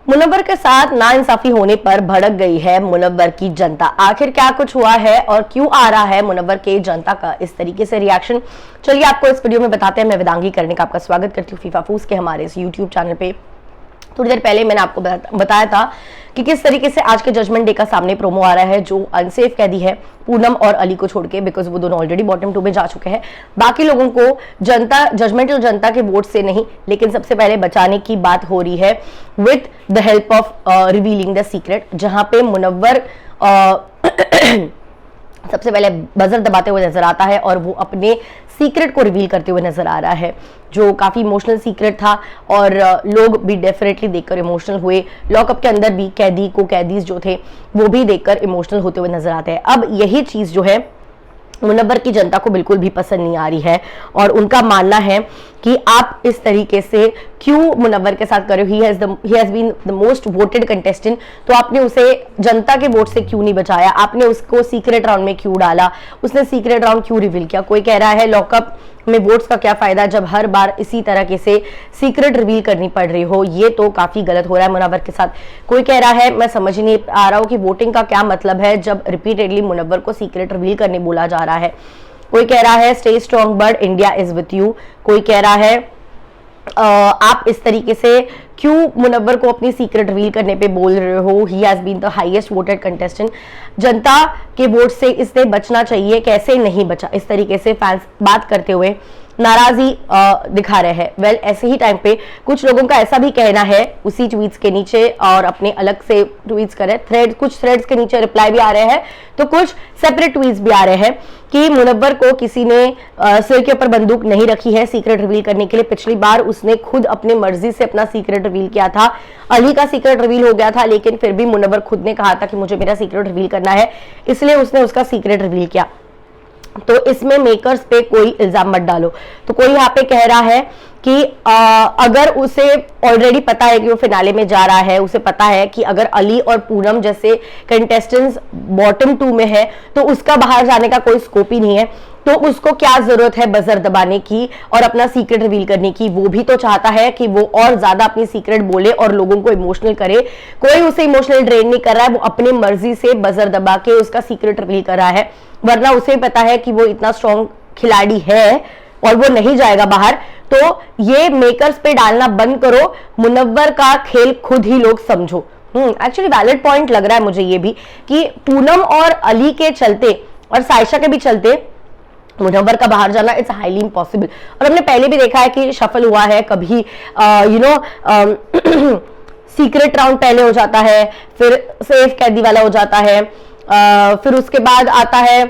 मुनव्वर के साथ नाइंसाफी होने पर भड़क गई है मुनव्वर की जनता। आखिर क्या कुछ हुआ है और क्यों आ रहा है मुनव्वर के जनता का इस तरीके से रिएक्शन, चलिए आपको इस वीडियो में बताते हैं। मैं वेदांगी करने का आपका स्वागत करती हूँ फीफा फूस के हमारे इस यूट्यूब चैनल पे। थोड़ी देर पहले मैंने आपको बताया था कि किस तरीके से आज के जजमेंट डे का सामने प्रोमो आ रहा है, जो अनसेफ कैदी है पूनम और अली को छोड़ के, बिकॉज वो दोनों ऑलरेडी बॉटम 2 में जा चुके हैं। बाकी लोगों को जनता, जजमेंटल जनता के वोट से नहीं, लेकिन सबसे पहले बचाने की बात हो रही है with the help of revealing the secret, जहां पे मुनव्वर सबसे पहले बजर दबाते हुए नजर आता है और वो अपने सीक्रेट को रिवील करते हुए नजर आ रहा है, जो काफी इमोशनल सीक्रेट था और लोग भी डेफिनेटली देखकर इमोशनल हुए। लॉकअप के अंदर भी कैदीज जो थे वो भी देखकर इमोशनल होते हुए नजर आते हैं। अब यही चीज जो है मुनव्वर की जनता को बिल्कुल भी पसंद नहीं आ रही है और उनका मानना है कि आप इस तरीके से क्यों मुनव्वर के साथ कर रहे हो। He has been the most voted contestant, तो आपने उसे जनता के वोट से क्यों नहीं बचाया, आपने उसको सीक्रेट राउंड में क्यों डाला, उसने सीक्रेट राउंड क्यों रिवील किया। कोई कह रहा है लॉकअप में वोट्स का क्या फायदा जब हर बार इसी तरह से सीक्रेट रिवील करनी पड़ रही हो, ये तो काफी गलत हो रहा है मुनव्वर के साथ। कोई कह रहा है मैं समझ नहीं आ रहा हूं कि वोटिंग का क्या मतलब है जब रिपीटेडली मुनव्वर को सीक्रेट रिवील करने बोला जा रहा है। कोई कह रहा है stay strong bird, India is with you. कोई कह रहा है आप इस तरीके से क्यों मुनव्वर को अपनी सीक्रेट रिवील करने पे बोल रहे हो, he has been the highest voted contestant, जनता के वोट से इसने बचना चाहिए, कैसे नहीं बचा। इस तरीके से फैंस बात करते हुए नाराजगी दिखा रहे हैं। वेल, ऐसे ही टाइम पे कुछ लोगों का ऐसा भी कहना है उसी ट्वीट्स के नीचे, और अपने अलग से ट्वीट्स कर रहे, कुछ थ्रेड्स के नीचे रिप्लाई भी आ रहे हैं तो कुछ सेपरेट ट्वीट्स भी आ रहे हैं कि मुनव्वर को किसी ने सिर के ऊपर बंदूक नहीं रखी है सीक्रेट रिवील करने के लिए। पिछली बार उसने खुद अपने मर्जी से अपना सीक्रेट रिवील किया था, अली का सीक्रेट रिवील हो गया था, लेकिन फिर भी मुनव्वर खुद ने कहा था कि मुझे मेरा सीक्रेट रिवील करना है, इसलिए उसने उसका सीक्रेट रिवील किया। तो इसमें मेकर्स पे कोई इल्जाम मत डालो। तो कोई यहाँ पे कह रहा है कि अगर उसे ऑलरेडी पता है कि वो फिनाले में जा रहा है, उसे पता है कि अगर अली और पूनम जैसे कंटेस्टेंट्स बॉटम 2 में है तो उसका बाहर जाने का कोई स्कोप ही नहीं है, तो उसको क्या जरूरत है बजर दबाने की और अपना सीक्रेट रिवील करने की। वो भी तो चाहता है कि वो और ज्यादा अपनी सीक्रेट बोले और लोगों को इमोशनल करे। कोई उसे इमोशनल ड्रेन नहीं कर रहा है, वो अपनी मर्जी से बजर दबा के उसका सीक्रेट रिवील कर रहा है, वरना उसे पता है कि वो इतना स्ट्रॉन्ग खिलाड़ी है और वो नहीं जाएगा बाहर। तो ये मेकर्स पे डालना बंद करो, मुनव्वर का खेल खुद ही लोग समझो। एक्चुअली वैलिड पॉइंट लग रहा है मुझे ये भी कि पूनम और अली के चलते और सायशा के भी चलते मुनव्वर का बाहर जाना इट्स हाईली इम्पॉसिबल। और हमने पहले भी देखा है कि शफल हुआ है, कभी सीक्रेट राउंड पहले हो जाता है, फिर सेफ कैदी वाला हो जाता है, फिर उसके बाद आता है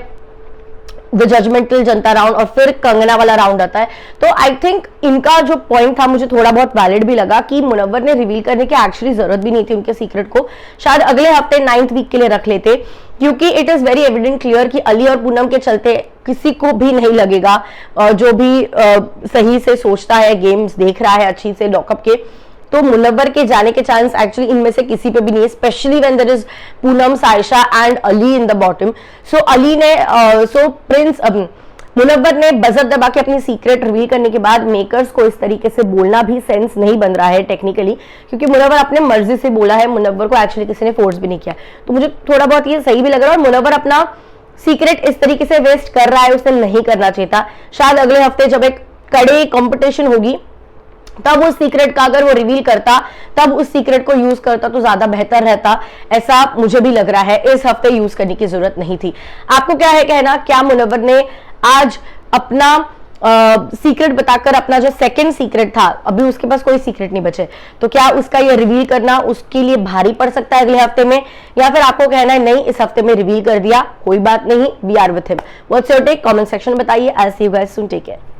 द जजमेंटल जनता राउंड और फिर कंगना वाला राउंड आता है। तो आई थिंक इनका जो पॉइंट था मुझे थोड़ा बहुत वैलिड भी लगा कि मुनव्वर ने रिवील करने की एक्चुअली जरूरत भी नहीं थी उनके सीक्रेट को, शायद अगले हफ्ते 9th वीक के लिए रख लेते, क्योंकि it is very evident clear कि अली और पूनम के चलते किसी को भी नहीं लगेगा, जो भी सही से सोचता है, गेम्स देख रहा है अच्छी से लॉकअप के, तो मुनव्वर के जाने के चांस एक्चुअली इनमें से किसी पे भी नहीं है, specially when there is Poonam, Saisha and Ali in the bottom. So Ali ने मुनव्वर ने बजर दबा के अपनी सीक्रेट रिवील करने के बाद मेकर्स को इस तरीके से बोलना भी सेंस नहीं बन रहा है टेक्निकली, क्योंकि मुनव्वर अपने मर्जी से बोला है, मुनव्वर को एक्चुअली किसी ने फोर्स भी नहीं किया। तो मुझे थोड़ा बहुत ये सही भी लग रहा है और मुनव्वर अपना सीक्रेट इस तरीके से वेस्ट कर रहा है, उसे नहीं करना चाहिए था। शायद अगले हफ्ते जब एक कड़े कंपटीशन होगी तब उस सीक्रेट का अगर वो रिवील करता, तब उस सीक्रेट को यूज करता तो ज्यादा बेहतर रहता, ऐसा मुझे भी लग रहा है। इस हफ्ते यूज करने की जरूरत नहीं थी। आपको क्या है कहना, क्या मुनव्वर ने आज अपना सीक्रेट बताकर अपना जो सेकंड सीक्रेट था, अभी उसके पास कोई सीक्रेट नहीं बचे, तो क्या उसका ये रिवील करना उसके लिए भारी पड़ सकता है अगले हफ्ते में, या फिर आपको कहना है नहीं इस हफ्ते में रिवील कर दिया कोई बात नहीं, we are with him. What's your take, comment section में बताइए। I see you guys soon, take care.